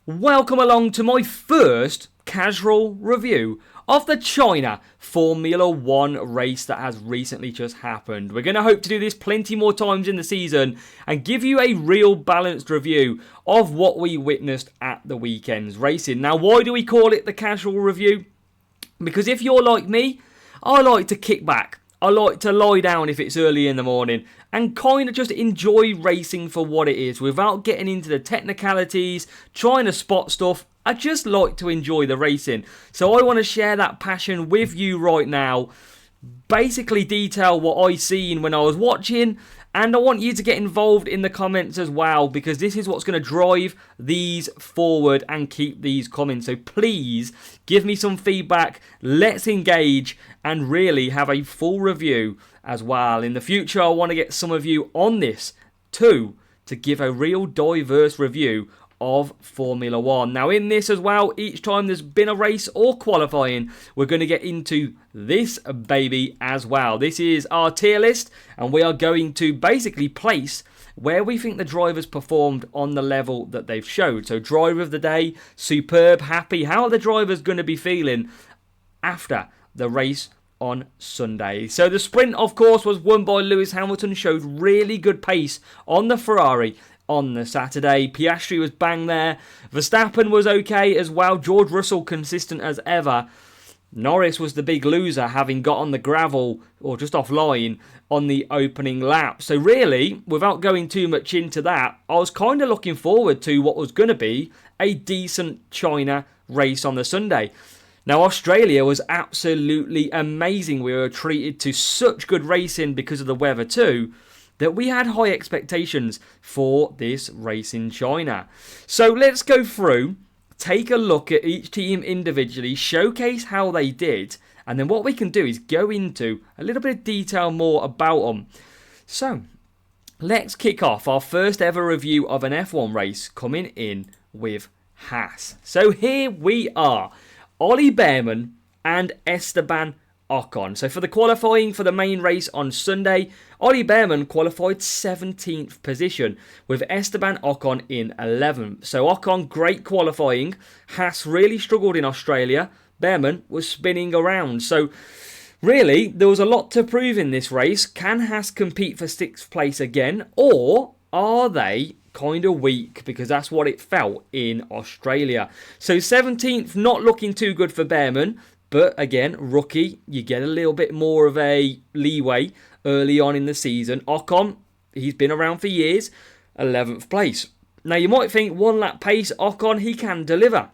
Welcome along to my first casual review of the China Formula 1 race that has recently just happened. We're going to hope to do this plenty more times in the season and give you a real balanced review of what we witnessed at the weekend's racing. Now, why do we call it the casual review? Because if you're like me, I like to kick back. I like to lie down if it's early in the morning and kind of just enjoy racing for what it is without getting into the technicalities, trying to spot stuff. I just like to enjoy the racing. So I want to share that passion with you right now. Basically detail what I seen when I was watching, and I want you to get involved in the comments as well, because this is what's going to drive these forward and keep these coming. So please give me some feedback, let's engage and really have a full review as well. In the future, I want to get some of you on this too, to give a real diverse review of Formula 1. Now in this as well, each time there's been a race or qualifying, we're going to get into this baby as well. This is our tier list, and we are going to basically place where we think the drivers performed on the level that they've showed. So driver of the day, superb, happy. How are the drivers going to be feeling after the race on Sunday? So the sprint, of course, was won by Lewis Hamilton, showed really good pace on the Ferrari on the Saturday. Piastri was bang there. Verstappen was okay as well. George Russell consistent as ever. Norris was the big loser, having got on the gravel or just offline on the opening lap. So really, without going too much into that, I was kind of looking forward to what was going to be a decent China race on the Sunday. Now, Australia was absolutely amazing. We were treated to such good racing because of the weather too, that we had high expectations for this race in China. So let's go through, take a look at each team individually, showcase how they did, and then what we can do is go into a little bit of detail more about them. So let's kick off our first ever review of an F1 race, coming in with Haas. So here we are, Ollie Bearman and Esteban Ocon. So for the qualifying for the main race on Sunday, Ollie Bearman qualified 17th position with Esteban Ocon in 11th. So Ocon, great qualifying. Haas really struggled in Australia. Bearman was spinning around. So really, there was a lot to prove in this race. Can Haas compete for 6th place again? Or are they kind of weak? Because that's what it felt in Australia. So 17th, not looking too good for Bearman. But again, rookie, you get a little bit more of a leeway early on in the season. Ocon, he's been around for years, 11th place. Now you might think one lap pace, Ocon, he can deliver.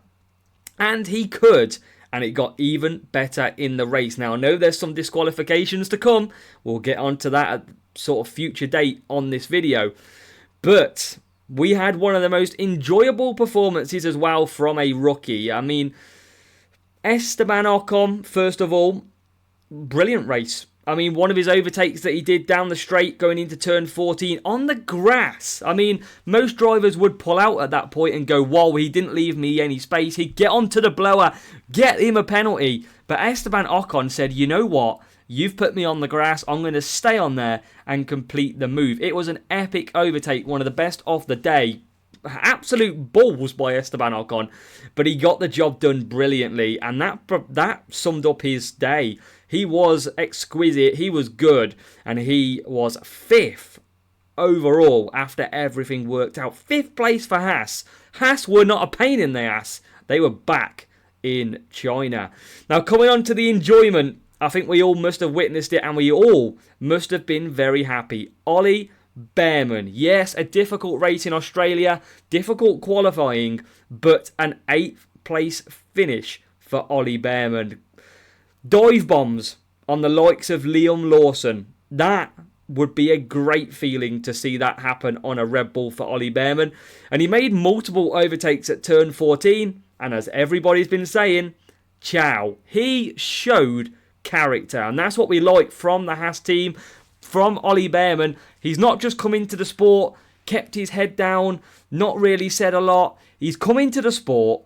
And he could. And it got even better in the race. Now I know there's some disqualifications to come. We'll get onto that at sort of future date on this video. But we had one of the most enjoyable performances as well from a rookie. I mean, Esteban Ocon, first of all, brilliant race. I mean, one of his overtakes that he did down the straight going into turn 14 on the grass. I mean, most drivers would pull out at that point and go, whoa, he didn't leave me any space. He'd get onto the blower, get him a penalty. But Esteban Ocon said, you know what? You've put me on the grass. I'm going to stay on there and complete the move. It was an epic overtake, one of the best of the day. Absolute balls by Esteban Ocon, but he got the job done brilliantly, and that summed up his day. He was exquisite, he was good, and he was 5th overall after everything worked out. 5th place for Haas. Haas were not a pain in the ass. They were back in China. Now coming on to the enjoyment, I think we all must have witnessed it, and we all must have been very happy. Ollie Bearman, yes, a difficult race in Australia, difficult qualifying, but an 8th place finish for Ollie Bearman. Dive bombs on the likes of Liam Lawson. That would be a great feeling to see that happen on a Red Bull for Ollie Bearman. And he made multiple overtakes at turn 14, and as everybody's been saying, ciao. He showed character, and that's what we like from the Haas team. From Ollie Bearman, he's not just come into the sport, kept his head down, not really said a lot. He's come into the sport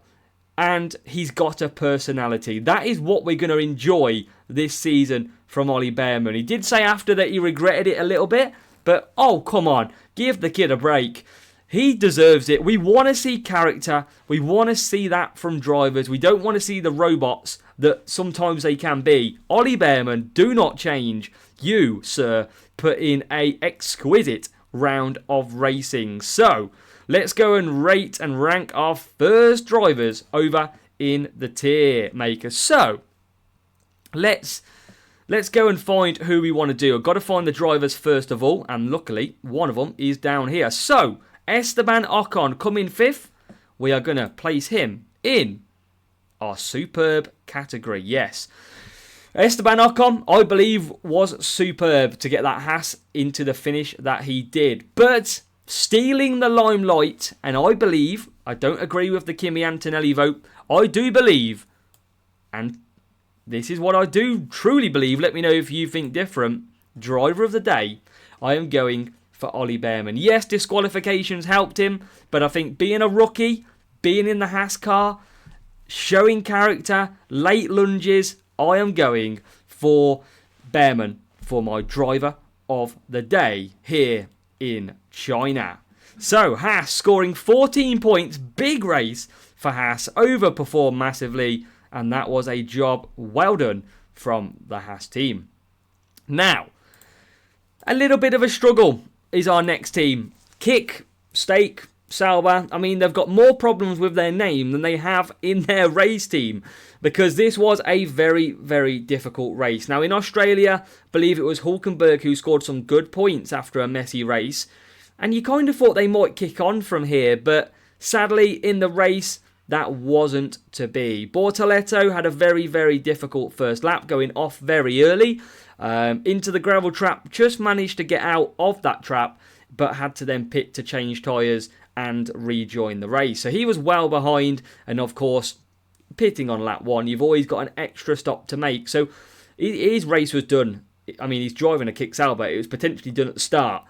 and he's got a personality. That is what we're going to enjoy this season from Ollie Bearman. He did say after that he regretted it a little bit, but oh, come on, give the kid a break. He deserves it. We want to see character. We want to see that from drivers. We don't want to see the robots that sometimes they can be. Ollie Bearman, do not change. You, sir, put in a exquisite round of racing. So, let's go and rate and rank our first drivers over in the tier maker. So, let's go and find who we want to do. I've got to find the drivers first of all, and luckily, one of them is down here. So, Esteban Ocon coming 5th. We are going to place him in our superb category. Yes. Esteban Ocon, I believe, was superb to get that Haas into the finish that he did. But stealing the limelight, and I believe, I don't agree with the Kimi Antonelli vote, I do believe, and this is what I do truly believe, let me know if you think different, driver of the day, I am going for Ollie Bearman. Yes, disqualifications helped him, but I think being a rookie, being in the Haas car, showing character, late lunges, I am going for Bearman for my driver of the day here in China. So, Haas scoring 14 points, big race for Haas, overperformed massively, and that was a job well done from the Haas team. Now, a little bit of a struggle is our next team. Kick, Stake, Sauber. I mean, they've got more problems with their name than they have in their race team, because this was a very, very difficult race. Now, in Australia, I believe it was Hulkenberg who scored some good points after a messy race, and you kind of thought they might kick on from here, but sadly, in the race, that wasn't to be. Bortoleto had a very, very difficult first lap, going off very early into the gravel trap, just managed to get out of that trap, but had to then pit to change tyres and rejoin the race. So he was well behind, and of course, pitting on lap 1, you've always got an extra stop to make. So his race was done. I mean, he's driving a kick Sauber. It was potentially done at the start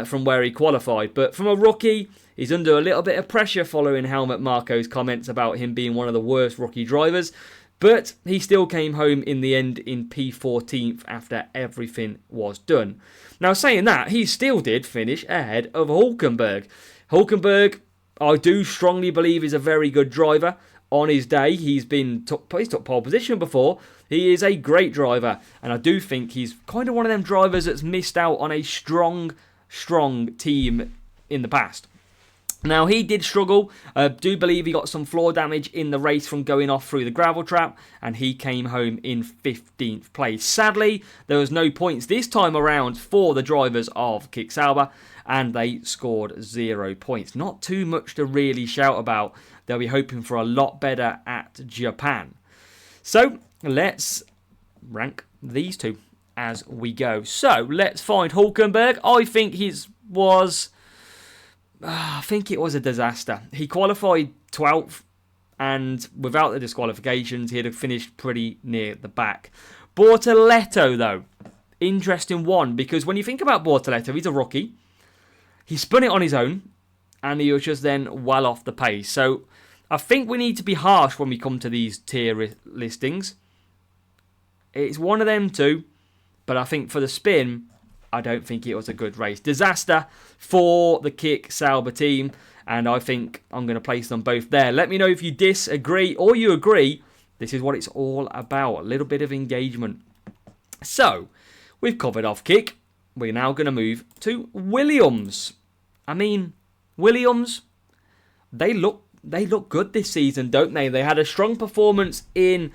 from where he qualified. But from a rookie, he's under a little bit of pressure following Helmut Marko's comments about him being one of the worst rookie drivers. But he still came home in the end in P14th after everything was done. Now, saying that, he still did finish ahead of Hulkenberg. Hulkenberg, I do strongly believe, is a very good driver. On his day, he's took pole position before. He is a great driver, and I do think he's kind of one of them drivers that's missed out on a strong team in the past. Now, he did struggle. I do believe he got some floor damage in the race from going off through the gravel trap, and he came home in 15th place. Sadly, there was no points this time around for the drivers of Kick Sauber, and they scored 0 points. Not too much to really shout about. They'll be hoping for a lot better at Japan. So, let's rank these two as we go. So, let's find Hulkenberg. I think it was a disaster. He qualified 12th, and without the disqualifications, he'd have finished pretty near the back. Bortoleto, though, interesting one, because when you think about Bortoleto, he's a rookie. He spun it on his own, and he was just then well off the pace. So, I think we need to be harsh when we come to these tier listings. It's one of them two, but I think for the spin, I don't think it was a good race. Disaster for the Kick Sauber team, and I think I'm going to place them both there. Let me know if you disagree or you agree. This is what it's all about, a little bit of engagement. So, we've covered off Kick. We're now going to move to Williams. I mean, Williams, they look good this season, don't they? They had a strong performance in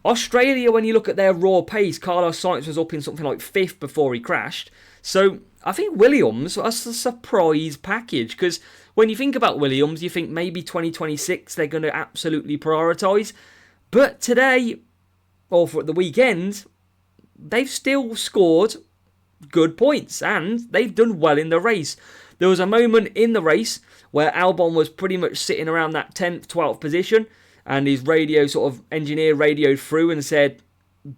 Australia. When you look at their raw pace, Carlos Sainz was up in something like 5th before he crashed. So I think Williams was a surprise package, because when you think about Williams, you think maybe 2026 they're going to absolutely prioritise. But today, or for the weekend, they've still scored good points, and they've done well in the race. There was a moment in the race where Albon was pretty much sitting around that 10th, 12th position, and his engineer radioed through and said,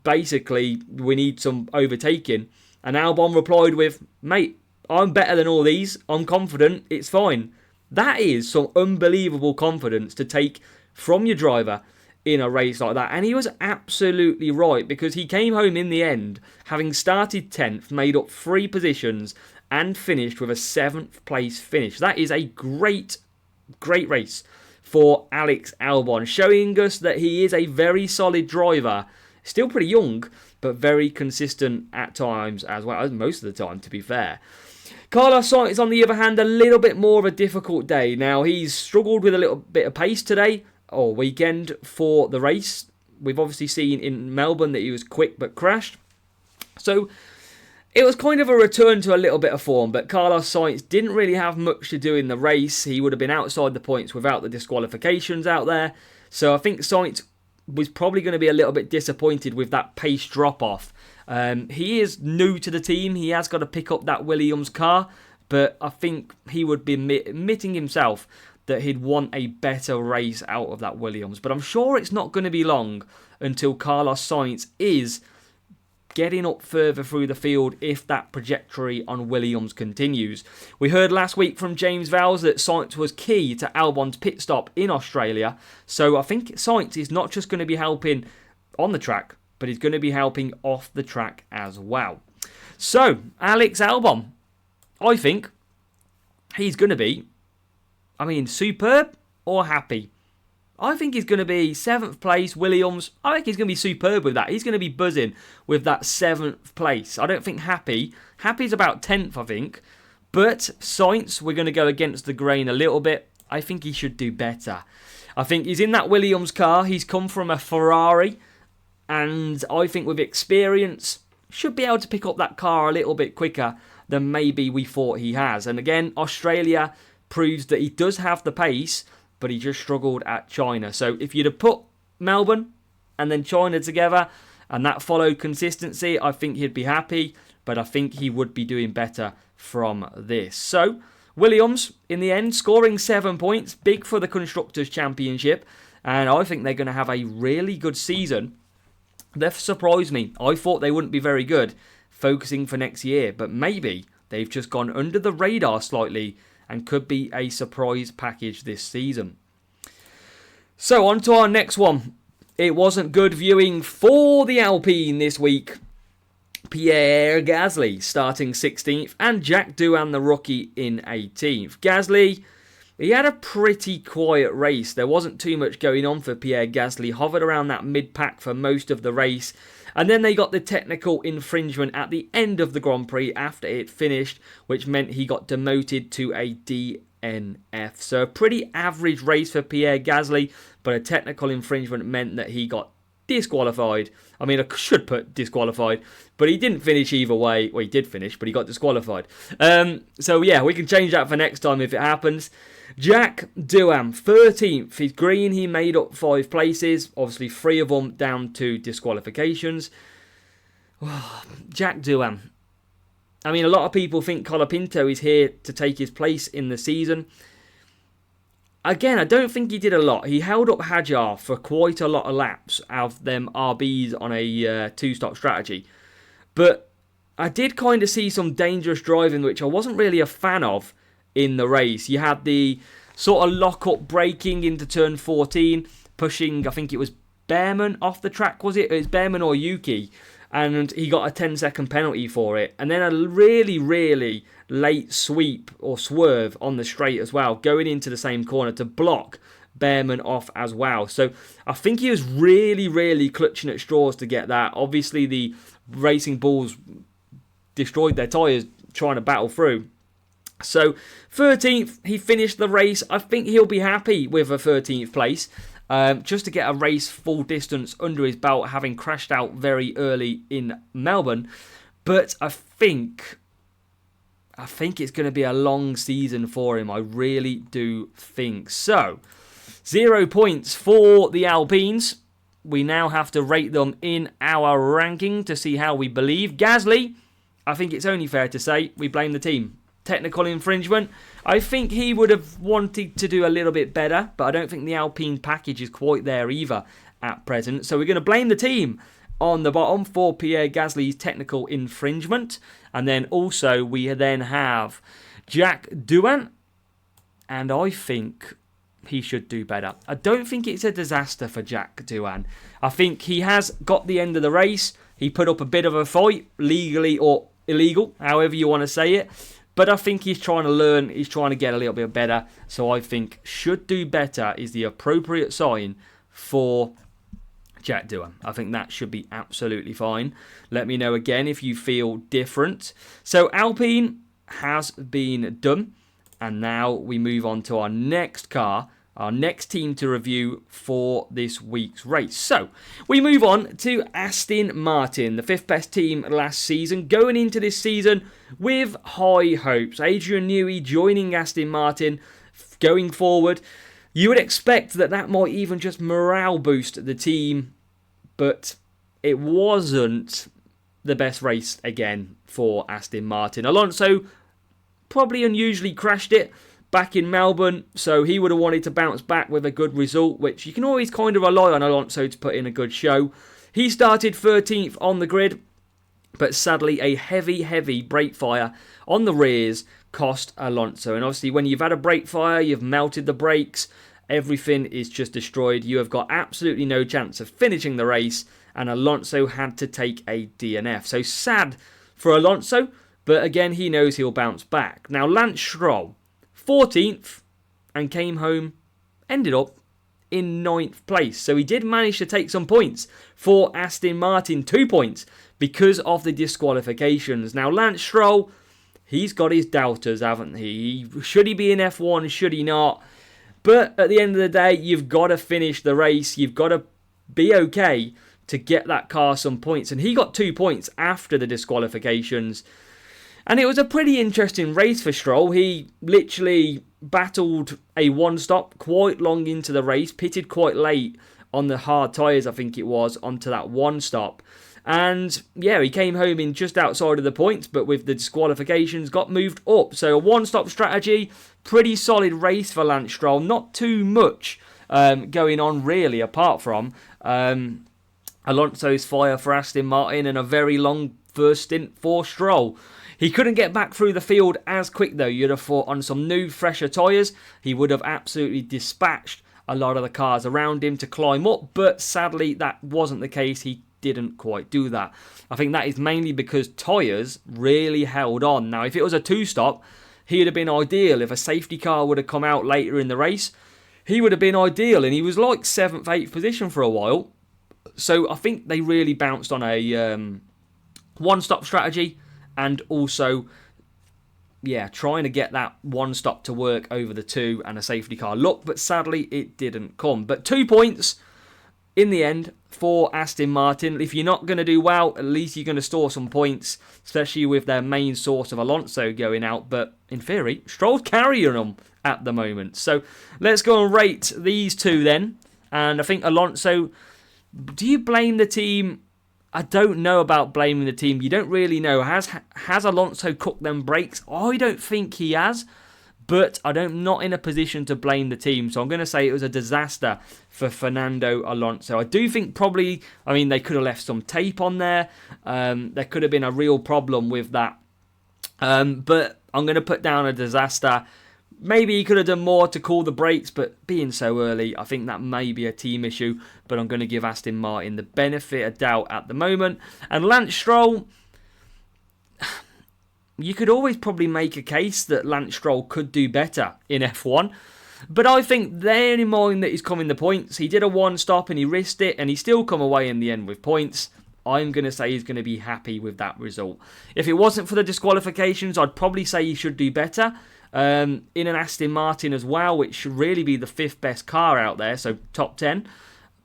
basically, we need some overtaking. And Albon replied with, mate, I'm better than all these. I'm confident. It's fine. That is some unbelievable confidence to take from your driver in a race like that. And he was absolutely right, because he came home in the end, having started 10th, made up 3 positions, and finished with a 7th place finish. That is a great race for Alex Albon, showing us that he is a very solid driver. Still pretty young, but very consistent at times as well, most of the time, to be fair. Carlos Sainz, on the other hand, a little bit more of a difficult day. Now, he's struggled with a little bit of pace today, or weekend, for the race. We've obviously seen in Melbourne that he was quick but crashed. So, it was kind of a return to a little bit of form, but Carlos Sainz didn't really have much to do in the race. He would have been outside the points without the disqualifications out there. So, I think Sainz was probably going to be a little bit disappointed with that pace drop-off. He is new to the team. He has got to pick up that Williams car, but I think he would be admitting himself that he'd want a better race out of that Williams. But I'm sure it's not going to be long until Carlos Sainz is getting up further through the field if that trajectory on Williams continues. We heard last week from James Vowles that Sainz was key to Albon's pit stop in Australia. So I think Sainz is not just going to be helping on the track, but he's going to be helping off the track as well. So, Alex Albon, I think he's going to be, superb or happy. I think he's going to be 7th place, Williams. I think he's going to be superb with that. He's going to be buzzing with that 7th place. I don't think happy. Happy's about 10th, I think. But Sainz, we're going to go against the grain a little bit. I think he should do better. I think he's in that Williams car. He's come from a Ferrari. And I think with experience, should be able to pick up that car a little bit quicker than maybe we thought he has. And again, Australia proves that he does have the pace, but he just struggled at China. So if you'd have put Melbourne and then China together, and that followed consistency, I think he'd be happy, but I think he would be doing better from this. So, Williams, in the end, scoring 7 points, big for the Constructors' Championship, and I think they're going to have a really good season. They've surprised me. I thought they wouldn't be very good, focusing for next year, but maybe they've just gone under the radar slightly and could be a surprise package this season. So on to our next one. It wasn't good viewing for the Alpine this week. Pierre Gasly starting 16th and Jack Doohan, the rookie, in 18th. Gasly, he had a pretty quiet race. There wasn't too much going on for Pierre Gasly. Hovered around that mid-pack for most of the race. And then they got the technical infringement at the end of the Grand Prix after it finished, which meant he got demoted to a DNF. So a pretty average race for Pierre Gasly, but a technical infringement meant that he got disqualified. I should put disqualified, but he didn't finish either way. Well, he did finish, but he got disqualified. So yeah, we can change that for next time if it happens. Jack Doohan, 13th. He's green. He made up 5 places. Obviously, 3 of them down to disqualifications. Jack Doohan. A lot of people think Colapinto is here to take his place in the season. Again, I don't think he did a lot. He held up Hadjar for quite a lot of laps out of them RBs on a 2-stop strategy. But I did kind of see some dangerous driving, which I wasn't really a fan of in the race. You had the sort of lock-up braking into turn 14, pushing, I think it was Behrman off the track, was it? It was Behrman or Yuki. And he got a 10-second penalty for it. And then a really, really late sweep or swerve on the straight as well, going into the same corner to block Behrman off as well. So I think he was really, really clutching at straws to get that. Obviously, the Racing Bulls destroyed their tyres trying to battle through. So 13th, he finished the race. I think he'll be happy with a 13th place. Just to get a race full distance under his belt, having crashed out very early in Melbourne. But I think it's going to be a long season for him. I really do think so. 0 points for the Alpines. We now have to rate them in our ranking to see how we believe. Gasly, I think it's only fair to say we blame the team. Technical infringement. I think he would have wanted to do a little bit better, but I don't think the Alpine package is quite there either at present. So we're going to blame the team on the bottom for Pierre Gasly's technical infringement. And then also we then have Jack Doohan, and I think he should do better. I don't think it's a disaster for Jack Doohan. I think he has got the end of the race. He put up a bit of a fight, legally or illegal, however you want to say it. But I think he's trying to learn, he's trying to get a little bit better. So I think should do better is the appropriate sign for Jack Doohan. I think that should be absolutely fine. Let me know again if you feel different. So Alpine has been done. And now we move on to our next car, our next team to review for this week's race. So we move on to Aston Martin, the 5th best team last season, going into this season with high hopes. Adrian Newey joining Aston Martin going forward. You would expect that might even just morale boost the team, but it wasn't the best race again for Aston Martin. Alonso probably unusually crashed it back in Melbourne, so he would have wanted to bounce back with a good result, which you can always kind of rely on Alonso to put in a good show. He started 13th on the grid, but sadly a heavy brake fire on the rears cost Alonso. And obviously when you've had a brake fire, you've melted the brakes, everything is just destroyed. You have got absolutely no chance of finishing the race, and Alonso had to take a DNF. So sad for Alonso, but again, he knows he'll bounce back. Now, Lance Stroll, 14th, and came home, ended up in 9th place. So he did manage to take some points for Aston Martin, 2 points, because of the disqualifications. Now, Lance Stroll, he's got his doubters, haven't he? Should he be in F1? Should he not? But at the end of the day, you've got to finish the race. You've got to be okay to get that car some points. And he got 2 points after the disqualifications. And it was a pretty interesting race for Stroll. He literally battled a one-stop quite long into the race, pitted quite late on the hard tyres, I think it was, onto that one-stop. And yeah, he came home in just outside of the points, but with the disqualifications, got moved up. So a one-stop strategy, pretty solid race for Lance Stroll. Not too much going on really, apart from Alonso's fire for Aston Martin and a very long first stint for Stroll. He couldn't get back through the field as quick though. You'd have thought on some new, fresher tyres, he would have absolutely dispatched a lot of the cars around him to climb up. But sadly, that wasn't the case. He didn't quite do that. I think that is mainly because tyres really held on. Now, if it was a two-stop, he would have been ideal. If a safety car would have come out later in the race, he would have been ideal. And he was like 7th, 8th position for a while. So I think they really bounced on a one-stop strategy. And also, yeah, trying to get that one stop to work over the two and a safety car look. But sadly, it didn't come. But 2 points in the end for Aston Martin. If you're not going to do well, at least you're going to store some points, especially with their main source of Alonso going out. But in theory, Stroll's carrying them at the moment. So let's go and rate these two then. And I think Alonso, do you blame the team? I don't know about blaming the team. You don't really know. Has Alonso cooked them brakes? I don't think he has. But I'm not in a position to blame the team. So I'm going to say it was a disaster for Fernando Alonso. I do think probably, they could have left some tape on there. There could have been a real problem with that. But I'm going to put down a disaster. Maybe he could have done more to call the brakes, but being so early, I think that may be a team issue. But I'm going to give Aston Martin the benefit of doubt at the moment. And Lance Stroll, you could always probably make a case that Lance Stroll could do better in F1. But I think, bearing in mind that he's coming the points, he did a one-stop and he risked it, and he still come away in the end with points. I'm going to say he's going to be happy with that result. If it wasn't for the disqualifications, I'd probably say he should do better. In an Aston Martin as well, which should really be the 5th best car out there, so top 10.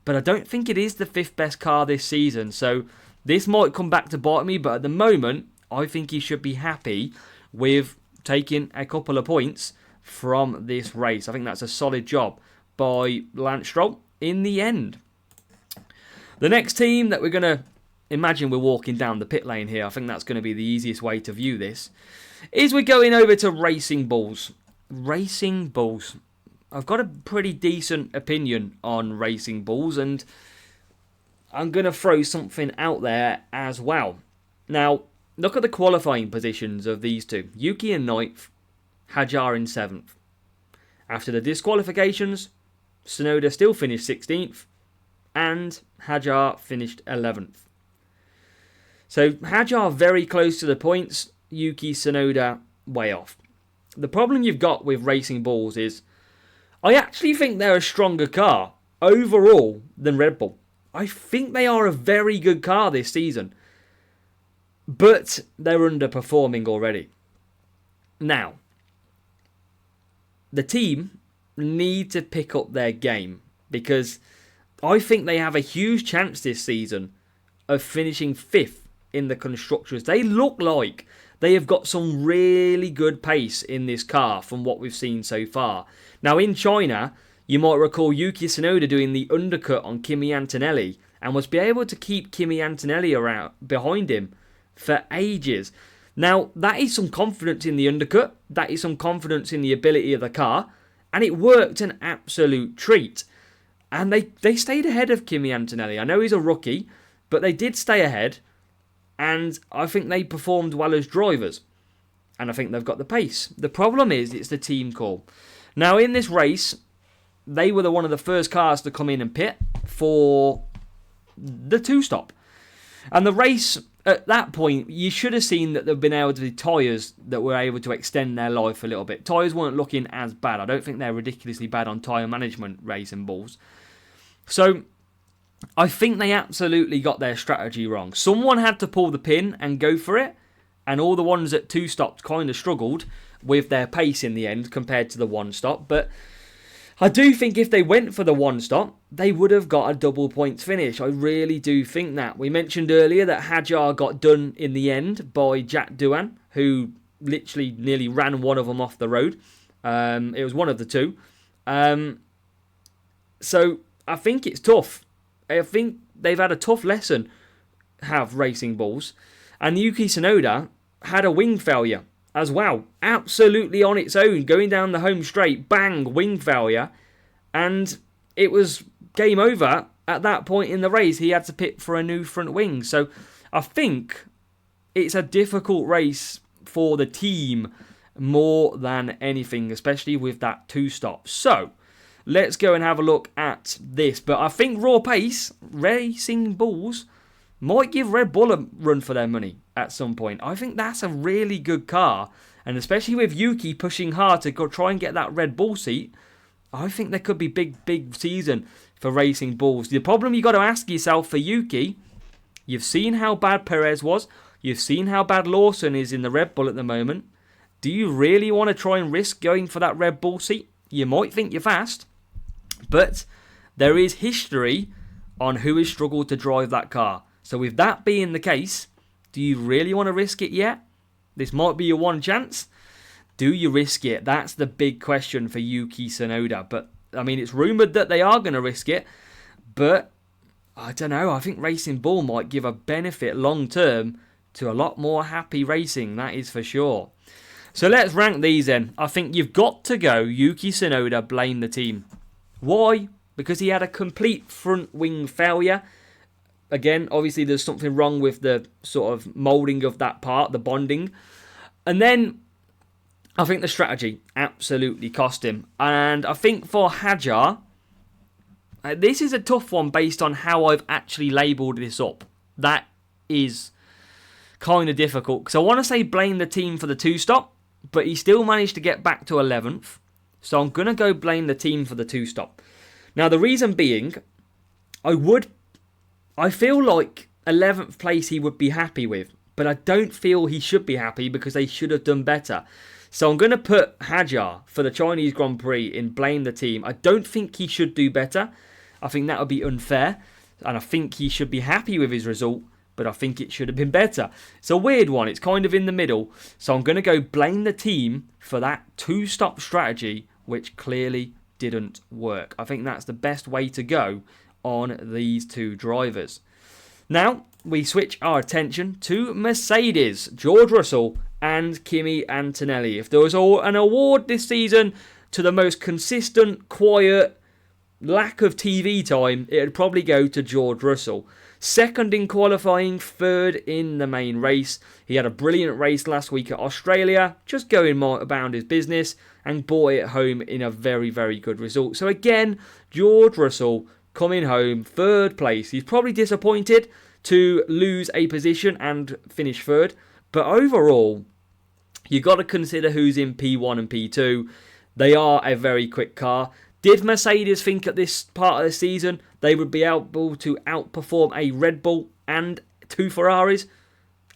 But I don't think it is the 5th best car this season, so this might come back to bite me, but at the moment, I think he should be happy with taking a couple of points from this race. I think that's a solid job by Lance Stroll in the end. The next team that we're going to imagine, we're walking down the pit lane here. I think that's going to be the easiest way to view this. Is we're going over to Racing Bulls. Racing Bulls. I've got a pretty decent opinion on Racing Bulls, and I'm going to throw something out there as well. Now, look at the qualifying positions of these two. Yuki in 9th, Hajar in 7th. After the disqualifications, Tsunoda still finished 16th, and Hajar finished 11th. So Hajar very close to the points. Yuki Tsunoda way off. The problem you've got with Racing Bulls is I actually think they're a stronger car overall than Red Bull. I think they are a very good car this season. But they're underperforming already. Now, the team need to pick up their game because I think they have a huge chance this season of finishing 5th in the Constructors. They look like they have got some really good pace in this car from what we've seen so far. Now in China, you might recall Yuki Tsunoda doing the undercut on Kimi Antonelli and was able to keep Kimi Antonelli around behind him for ages. Now that is some confidence in the undercut, that is some confidence in the ability of the car, and it worked an absolute treat. And they stayed ahead of Kimi Antonelli. I know he's a rookie, but they did stay ahead. And I think they performed well as drivers. And I think they've got the pace. The problem is, it's the team call. Now, in this race, they were one of the first cars to come in and pit for the 2-stop. And the race, at that point, you should have seen that there have been able to be tyres that were able to extend their life a little bit. Tyres weren't looking as bad. I don't think they're ridiculously bad on tyre management, Racing Bulls. So I think they absolutely got their strategy wrong. Someone had to pull the pin and go for it, and all the ones at 2-stops kind of struggled with their pace in the end compared to the 1-stop. But I do think if they went for the 1-stop, they would have got a double points finish. I really do think that. We mentioned earlier that Hadjar got done in the end by Jack Doohan, who literally nearly ran one of them off the road. It was one of the two. So I think it's tough. I think they've had a tough lesson, have Racing Bulls. And Yuki Tsunoda had a wing failure as well. Absolutely on its own, going down the home straight, bang, wing failure. And it was game over at that point in the race. He had to pit for a new front wing. So I think it's a difficult race for the team more than anything, especially with that 2-stop. So let's go and have a look at this. But I think raw pace, Racing Bulls, might give Red Bull a run for their money at some point. I think that's a really good car. And especially with Yuki pushing hard to go try and get that Red Bull seat, I think there could be big season for Racing Bulls. The problem you got to ask yourself for Yuki, you've seen how bad Perez was. You've seen how bad Lawson is in the Red Bull at the moment. Do you really want to try and risk going for that Red Bull seat? You might think you're fast, but there is history on who has struggled to drive that car. So with that being the case, do you really want to risk it yet? This might be your one chance. Do you risk it? That's the big question for Yuki Tsunoda. But, I mean, it's rumoured that they are going to risk it. But, I don't know. I think Racing Bull might give a benefit long term to a lot more happy racing. That is for sure. So let's rank these then. I think you've got to go Yuki Tsunoda, blame the team. Why? Because he had a complete front wing failure. Again, obviously there's something wrong with the sort of moulding of that part, the bonding. And then I think the strategy absolutely cost him. And I think for Hadjar, this is a tough one based on how I've actually labelled this up. That is kind of difficult. Because I want to say blame the team for the 2-stop, but he still managed to get back to 11th. So I'm going to go blame the team for the 2-stop. Now the reason being, I feel like 11th place he would be happy with, but I don't feel he should be happy because they should have done better. So I'm going to put Hadjar for the Chinese Grand Prix in blame the team. I don't think he should do better. I think that would be unfair. And I think he should be happy with his result, but I think it should have been better. It's a weird one. It's kind of in the middle. So I'm going to go blame the team for that 2-stop strategy, which clearly didn't work. I think that's the best way to go on these two drivers. Now, we switch our attention to Mercedes, George Russell and Kimi Antonelli. If there was an award this season to the most consistent, quiet, lack of TV time, it would probably go to George Russell. Second in qualifying, third in the main race. He had a brilliant race last week at Australia, just going about his business and brought it home in a very, very good result. So again, George Russell coming home, third place. He's probably disappointed to lose a position and finish third, but overall, You got to consider who's in P1 and P2. They are a very quick car. Did Mercedes think at this part of the season they would be able to outperform a Red Bull and 2 Ferraris?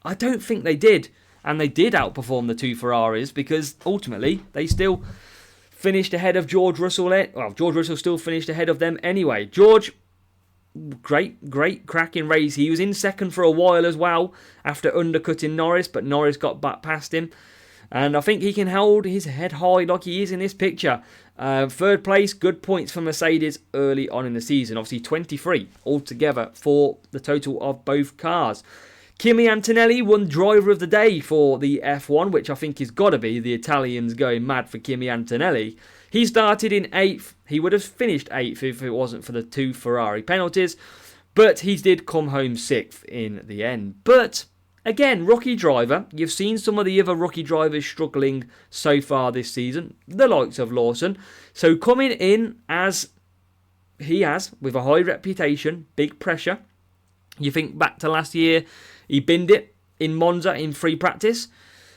I don't think they did. And they did outperform the 2 Ferraris because ultimately they still finished ahead of George Russell. Well, George Russell still finished ahead of them anyway. George, great cracking race. He was in second for a while as well after undercutting Norris, but Norris got back past him. And I think he can hold his head high like he is in this picture. Third place, good points for Mercedes early on in the season. Obviously 23 altogether for the total of both cars. Kimi Antonelli won Driver of the Day for the F1, which I think has got to be the Italians going mad for Kimi Antonelli. He started in 8th. He would have finished 8th if it wasn't for the 2 Ferrari penalties. But he did come home 6th in the end. But again, rookie driver. You've seen some of the other rookie drivers struggling so far this season. The likes of Lawson. So coming in as he has, with a high reputation, big pressure. You think back to last year, he binned it in Monza in free practice.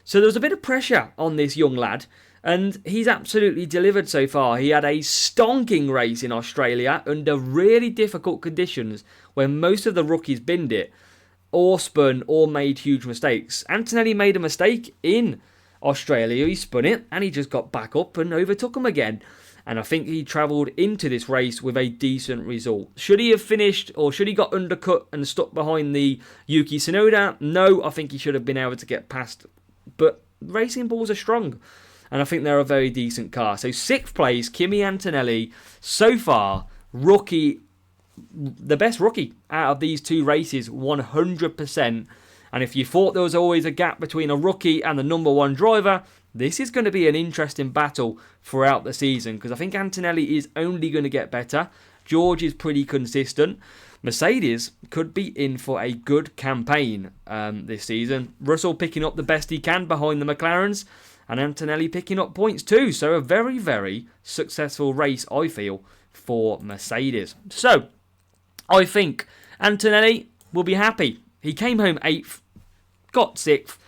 So there was a bit of pressure on this young lad. And he's absolutely delivered so far. He had a stonking race in Australia under really difficult conditions where most of the rookies binned it or spun or made huge mistakes. Antonelli made a mistake in Australia. He spun it and he just got back up and overtook him again. And I think he travelled into this race with a decent result. Should he have finished, or should he got undercut and stuck behind the Yuki Tsunoda? No, I think he should have been able to get past. But Racing Bulls are strong. And I think they're a very decent car. So 6th place, Kimi Antonelli. So far, rookie, the best rookie out of these 2 races, 100%. And if you thought there was always a gap between a rookie and the number 1 driver, this is going to be an interesting battle throughout the season because I think Antonelli is only going to get better. George is pretty consistent. Mercedes could be in for a good campaign this season. Russell picking up the best he can behind the McLarens and Antonelli picking up points too. So a very, very successful race, I feel, for Mercedes. So I think Antonelli will be happy. He came home 8th, got 6th.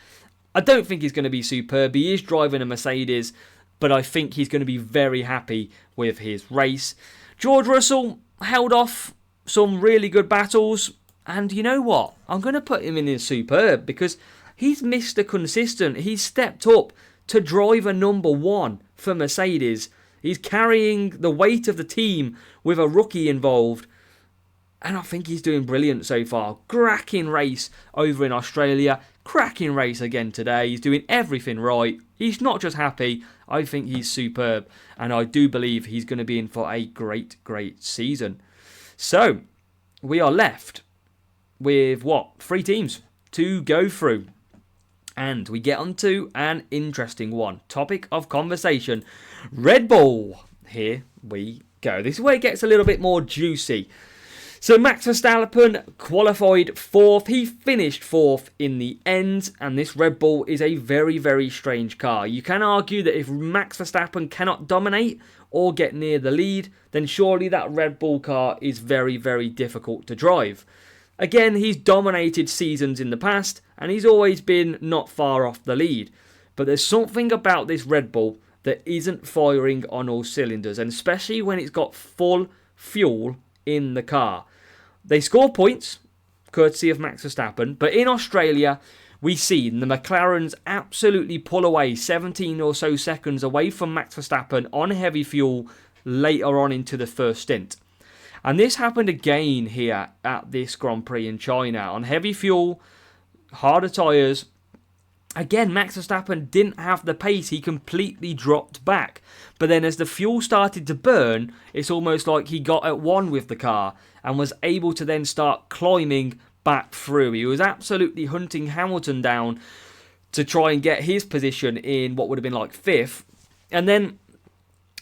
I don't think he's going to be superb. He is driving a Mercedes, but I think he's going to be very happy with his race. George Russell held off some really good battles, and you know what? I'm going to put him in his superb because he's Mr. Consistent. He's stepped up to driver number 1 for Mercedes. He's carrying the weight of the team with a rookie involved. And I think he's doing brilliant so far. Cracking race over in Australia. Cracking race again today. He's doing everything right. He's not just happy. I think he's superb. And I do believe he's going to be in for a great, great season. So, we are left with, 3 teams to go through. And we get on to an interesting one. Topic of conversation. Red Bull. Here we go. This is where it gets a little bit more juicy. So Max Verstappen qualified 4th. He finished 4th in the end. And this Red Bull is a very, very strange car. You can argue that if Max Verstappen cannot dominate or get near the lead, then surely that Red Bull car is very, very difficult to drive. Again, he's dominated seasons in the past. And he's always been not far off the lead. But there's something about this Red Bull that isn't firing on all cylinders. And especially when it's got full fuel in the car. They score points, courtesy of Max Verstappen, but in Australia, we see the McLarens absolutely pull away 17 or so seconds away from Max Verstappen on heavy fuel later on into the first stint. And this happened again here at this Grand Prix in China. On heavy fuel, harder tyres. Again, Max Verstappen didn't have the pace. He completely dropped back. But then as the fuel started to burn, it's almost like he got at one with the car and was able to then start climbing back through. He was absolutely hunting Hamilton down to try and get his position in what would have been like 5th. And then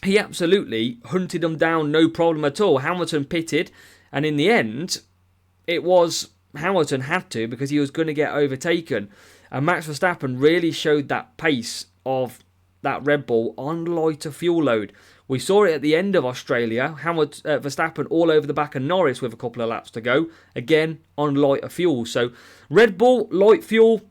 he absolutely hunted him down, no problem at all. Hamilton pitted, and in the end, it was Hamilton had to because he was going to get overtaken. And Max Verstappen really showed that pace of that Red Bull on lighter fuel load. We saw it at the end of Australia. Verstappen all over the back of Norris with a couple of laps to go. Again, on lighter fuel. So Red Bull, light fuel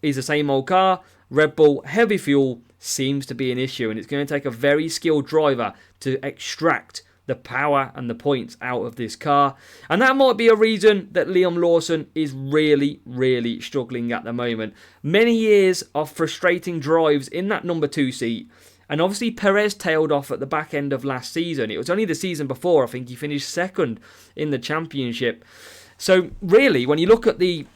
is the same old car. Red Bull, heavy fuel seems to be an issue, and it's going to take a very skilled driver to extract the power and the points out of this car. And that might be a reason that Liam Lawson is really, really struggling at the moment. Many years of frustrating drives in that number 2 seat. And obviously Perez tailed off at the back end of last season. It was only the season before, I think he finished second in the championship. So really, when you look at the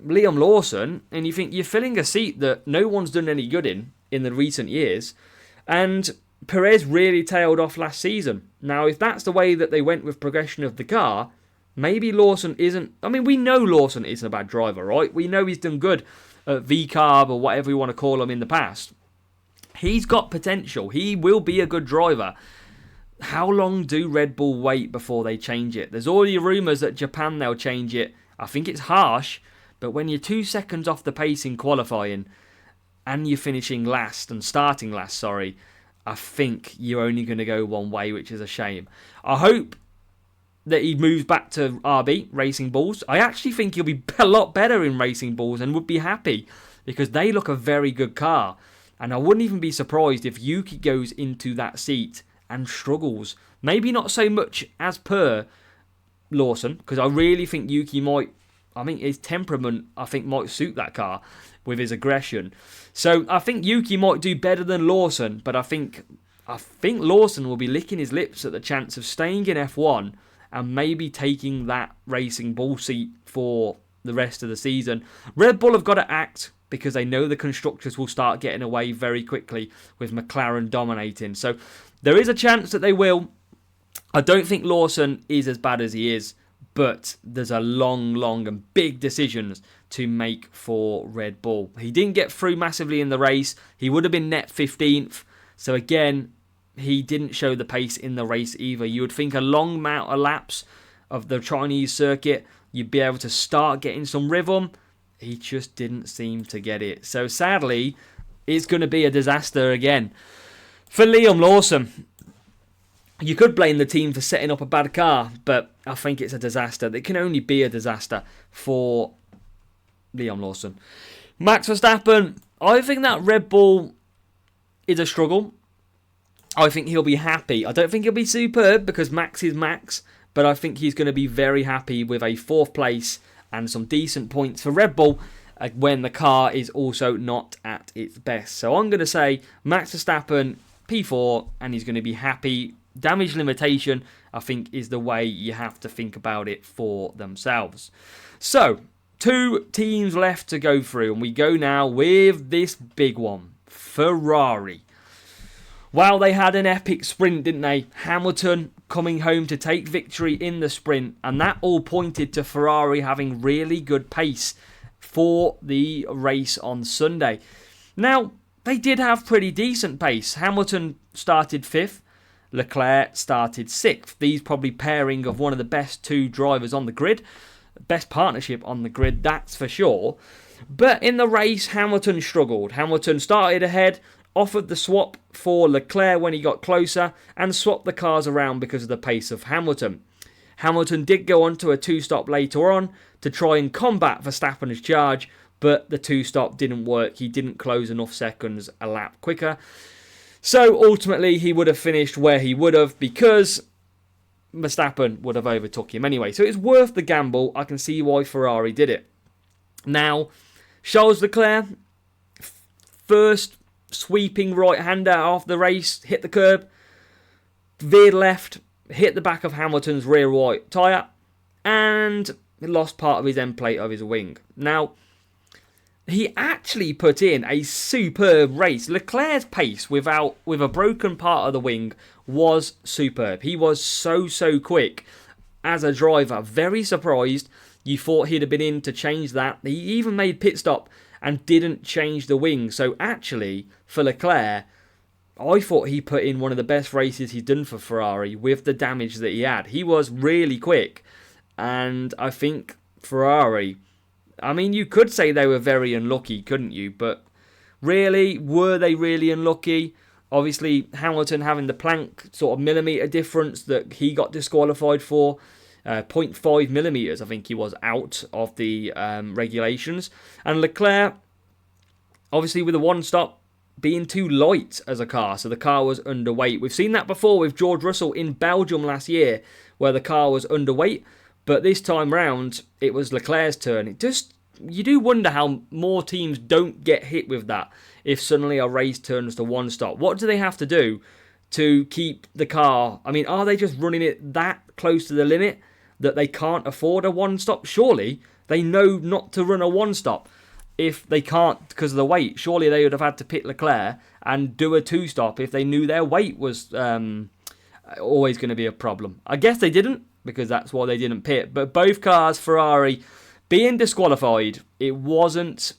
Liam Lawson, and you think you're filling a seat that no one's done any good in the recent years, and Perez really tailed off last season. Now, if that's the way that they went with progression of the car, maybe Lawson isn't... I mean, we know Lawson isn't a bad driver, right? We know he's done good at VCARB or whatever you want to call him in the past. He's got potential. He will be a good driver. How long do Red Bull wait before they change it? There's already rumours that Japan, they'll change it. I think it's harsh, but when you're 2 seconds off the pace in qualifying and you're finishing last and starting last, sorry, I think you're only going to go one way, which is a shame. I hope that he moves back to RB, Racing Bulls. I actually think he'll be a lot better in Racing Bulls and would be happy because they look a very good car. And I wouldn't even be surprised if Yuki goes into that seat and struggles. Maybe not so much as per Lawson, because I really think Yuki might... I mean, his temperament, I think, might suit that car with his aggression. So I think Yuki might do better than Lawson, but I think Lawson will be licking his lips at the chance of staying in F1 and maybe taking that Racing Bull seat for the rest of the season. Red Bull have got to act because they know the constructors will start getting away very quickly with McLaren dominating. So there is a chance that they will. I don't think Lawson is as bad as he is, but there's a long and big decisions to make for Red Bull. He didn't get through massively in the race. He would have been net 15th. So again, he didn't show the pace in the race either. You would think a long amount of laps of the Chinese circuit, you'd be able to start getting some rhythm. He just didn't seem to get it. So sadly, it's going to be a disaster again. For Liam Lawson, you could blame the team for setting up a bad car, but I think it's a disaster. It can only be a disaster for Liam Lawson. Max Verstappen, I think that Red Bull is a struggle. I think he'll be happy. I don't think he'll be superb because Max is Max, but I think he's going to be very happy with a 4th place and some decent points for Red Bull when the car is also not at its best. So I'm going to say Max Verstappen, P4, and he's going to be happy. Damage limitation, I think, is the way you have to think about it for themselves. So, 2 teams left to go through, and we go now with this big one, Ferrari. Well, they had an epic sprint, didn't they? Hamilton coming home to take victory in the sprint, and that all pointed to Ferrari having really good pace for the race on Sunday. Now, they did have pretty decent pace. Hamilton started 5th. Leclerc started 6th. These probably pairing of one of the best 2 drivers on the grid. Best partnership on the grid, that's for sure. But in the race, Hamilton struggled. Hamilton started ahead, offered the swap for Leclerc when he got closer, and swapped the cars around because of the pace of Hamilton. Hamilton did go on to a 2-stop later on to try and combat Verstappen's charge, but the 2-stop didn't work. He didn't close enough seconds a lap quicker. So ultimately, he would have finished where he would have because Verstappen would have overtook him anyway. So it's worth the gamble. I can see why Ferrari did it. Now, Charles Leclerc, first sweeping right-hander off the race, hit the curb, veered left, hit the back of Hamilton's rear right tyre, and lost part of his end plate of his wing. Now, he actually put in a superb race. Leclerc's pace with a broken part of the wing was superb. He was so quick as a driver. Very surprised. You thought he'd have been in to change that. He even made pit stop and didn't change the wing. So actually, for Leclerc, I thought he put in one of the best races he's done for Ferrari with the damage that he had. He was really quick. And I think Ferrari, I mean, you could say they were very unlucky, couldn't you? But really, were they really unlucky? Obviously, Hamilton having the plank sort of millimetre difference that he got disqualified for. 0.5 millimetres, I think he was out of the regulations. And Leclerc, obviously with the one stop being too light as a car, so the car was underweight. We've seen that before with George Russell in Belgium last year, where the car was underweight, but this time round it was Leclerc's turn. You do wonder how more teams don't get hit with that if suddenly a race turns to one stop. What do they have to do to keep the car? I mean, are they just running it that close to the limit that they can't afford a one stop? Surely they know not to run a one stop if they can't because of the weight. Surely they would have had to pit Leclerc and do a two stop if they knew their weight was always going to be a problem. I guess they didn't, because that's why they didn't pit. But both cars, Ferrari being disqualified, it wasn't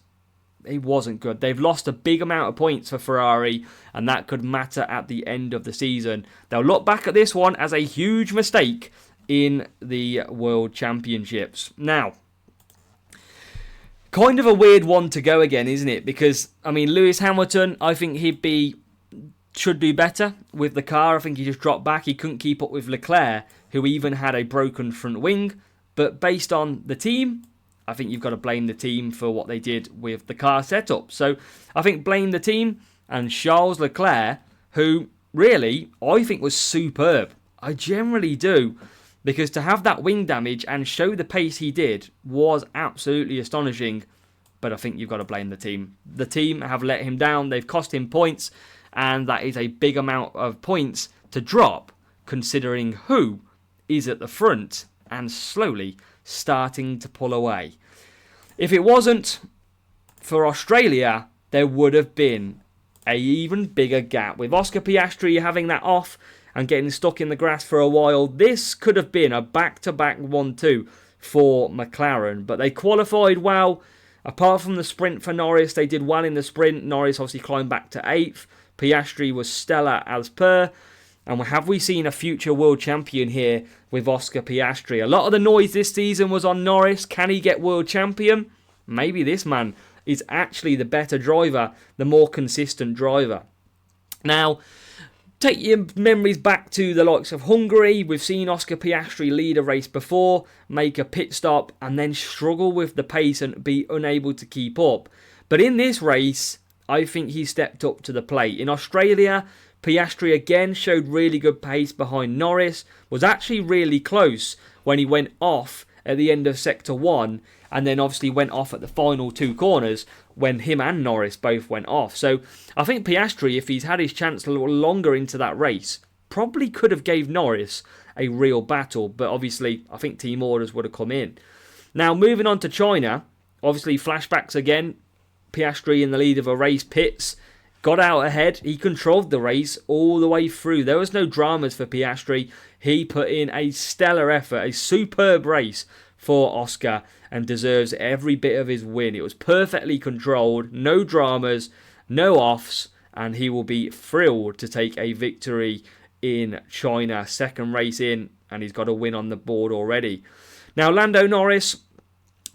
good. They've lost a big amount of points for Ferrari, and that could matter at the end of the season. They'll look back at this one as a huge mistake in the World Championships. Now, kind of a weird one to go again, isn't it? Because, I mean, Lewis Hamilton, I think should do better with the car. I think he just dropped back. He couldn't keep up with Leclerc, who even had a broken front wing. But based on the team, I think you've got to blame the team for what they did with the car setup. So I think blame the team and Charles Leclerc, who really I think was superb. I generally do. Because to have that wing damage and show the pace he did was absolutely astonishing. But I think you've got to blame the team. The team have let him down. They've cost him points. And that is a big amount of points to drop, considering who is at the front and slowly starting to pull away. If it wasn't for Australia, there would have been an even bigger gap. With Oscar Piastri having that off and getting stuck in the grass for a while, this could have been a back-to-back 1-2 for McLaren. But they qualified well. Apart from the sprint for Norris, they did well in the sprint. Norris obviously climbed back to 8th. Piastri was stellar as per. And have we seen a future world champion here with Oscar Piastri? A lot of the noise this season was on Norris. Can he get world champion? Maybe this man is actually the better driver, the more consistent driver. Now, take your memories back to the likes of Hungary. We've seen Oscar Piastri lead a race before, make a pit stop, and then struggle with the pace and be unable to keep up. But in this race, I think he stepped up to the plate. In Australia, Piastri again showed really good pace behind Norris, was actually really close when he went off at the end of Sector 1, and then obviously went off at the final 2 corners when him and Norris both went off. So I think Piastri, if he's had his chance a little longer into that race, probably could have gave Norris a real battle, but obviously I think team orders would have come in. Now moving on to China, obviously flashbacks again, Piastri in the lead of a race pits, got out ahead, he controlled the race all the way through. There was no dramas for Piastri. He put in a stellar effort, a superb race for Oscar, and deserves every bit of his win. It was perfectly controlled, no dramas, no offs, and he will be thrilled to take a victory in China. Second race in, and he's got a win on the board already. Now, Lando Norris,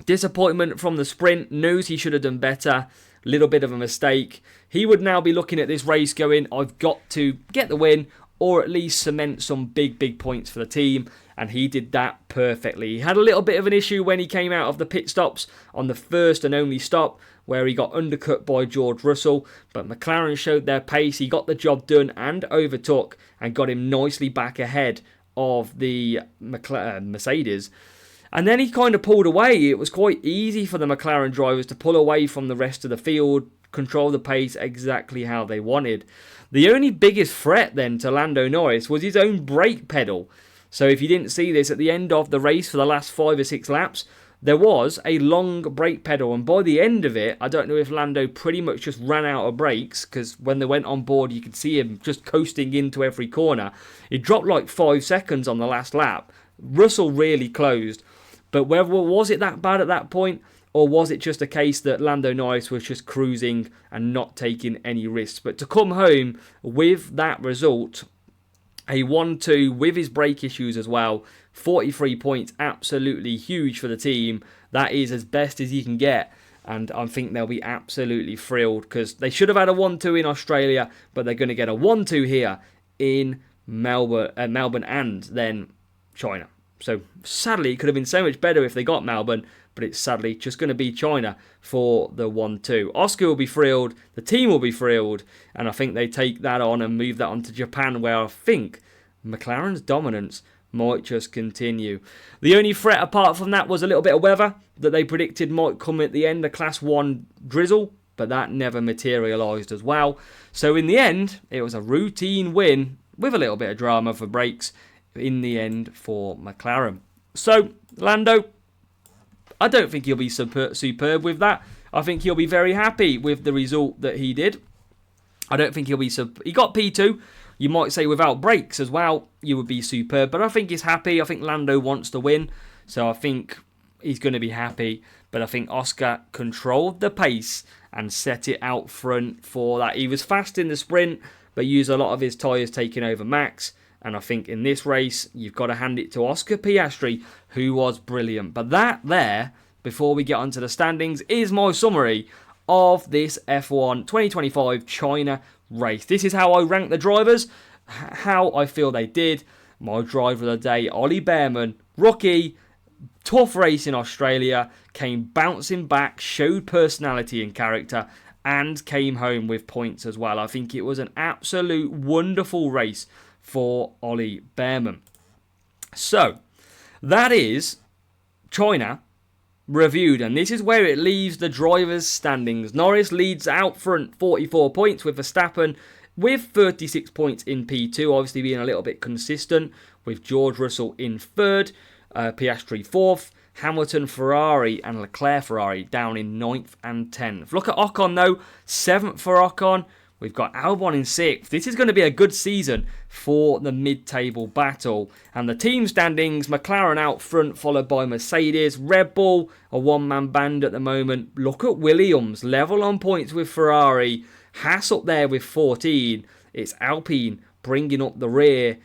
disappointment from the sprint, knows he should have done better. Little bit of a mistake. He would now be looking at this race going, I've got to get the win or at least cement some big points for the team, and he did that perfectly. He had a little bit of an issue when he came out of the pit stops on the first and only stop where he got undercut by George Russell, but McLaren showed their pace. He got the job done and overtook and got him nicely back ahead of the Mercedes. And then he kind of pulled away. It was quite easy for the McLaren drivers to pull away from the rest of the field, control the pace exactly how they wanted. The only biggest threat then to Lando Norris was his own brake pedal. So if you didn't see this, at the end of the race for the last 5 or 6 laps, there was a long brake pedal. And by the end of it, I don't know if Lando pretty much just ran out of brakes, because when they went on board, you could see him just coasting into every corner. He dropped like 5 seconds on the last lap. Russell really closed. But was it that bad at that point? Or was it just a case that Lando Norris was just cruising and not taking any risks? But to come home with that result, a 1-2 with his brake issues as well, 43 points, absolutely huge for the team. That is as best as you can get. And I think they'll be absolutely thrilled, because they should have had a 1-2 in Australia, but they're going to get a 1-2 here in Melbourne and then China. So sadly, it could have been so much better if they got Melbourne, but it's sadly just going to be China for the 1-2. Oscar will be thrilled, the team will be thrilled, and I think they take that on and move that on to Japan, where I think McLaren's dominance might just continue. The only threat apart from that was a little bit of weather that they predicted might come at the end, a Class 1 drizzle, but that never materialised as well. So in the end, it was a routine win with a little bit of drama for brakes in the end for McLaren. So, Lando, I don't think he'll be superb with that. I think he'll be very happy with the result that he did. I don't think he'll be... He got P2. You might say without brakes as well, you would be superb. But I think he's happy. I think Lando wants to win. So I think he's going to be happy. But I think Oscar controlled the pace and set it out front for that. He was fast in the sprint, but used a lot of his tyres taking over Max. And I think in this race, you've got to hand it to Oscar Piastri, who was brilliant. But that there, before we get onto the standings, is my summary of this F1 2025 China race. This is how I rank the drivers, how I feel they did. My driver of the day, Ollie Bearman, rookie, tough race in Australia, came bouncing back, showed personality and character, and came home with points as well. I think it was an absolute wonderful race for Ollie Bearman. So, that is China reviewed, and this is where it leaves the drivers' standings. Norris leads out front, 44 points, with Verstappen with 36 points in P2, obviously being a little bit consistent, with George Russell in third, Piastri fourth, Hamilton, Ferrari and Leclerc Ferrari down in 9th and 10th. Look at Ocon though, 7th for Ocon. We've got Albon in 6th. This is going to be a good season for the mid-table battle. And the team standings, McLaren out front, followed by Mercedes. Red Bull, a one-man band at the moment. Look at Williams, level on points with Ferrari. Haas up there with 14. It's Alpine bringing up the rear.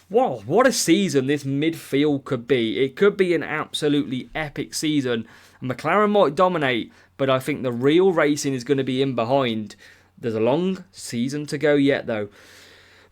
Wow, what a season this midfield could be. It could be an absolutely epic season. McLaren might dominate, but I think the real racing is going to be in behind. There's a long season to go yet, though.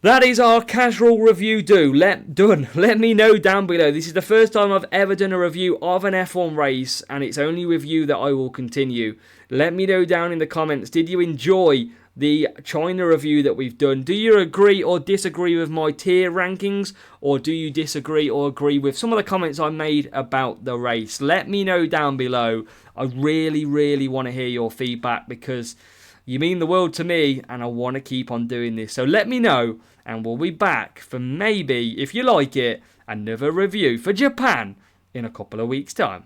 That is our casual review done. Let me know down below. This is the first time I've ever done a review of an F1 race, and it's only with you that I will continue. Let me know down in the comments, did you enjoy the China review that we've done? Do you agree or disagree with my tier rankings, or do you disagree or agree with some of the comments I made about the race? Let me know down below. I really, really want to hear your feedback, because you mean the world to me, and I want to keep on doing this. So let me know, and we'll be back for maybe, if you like it, another review for Japan in a couple of weeks' time.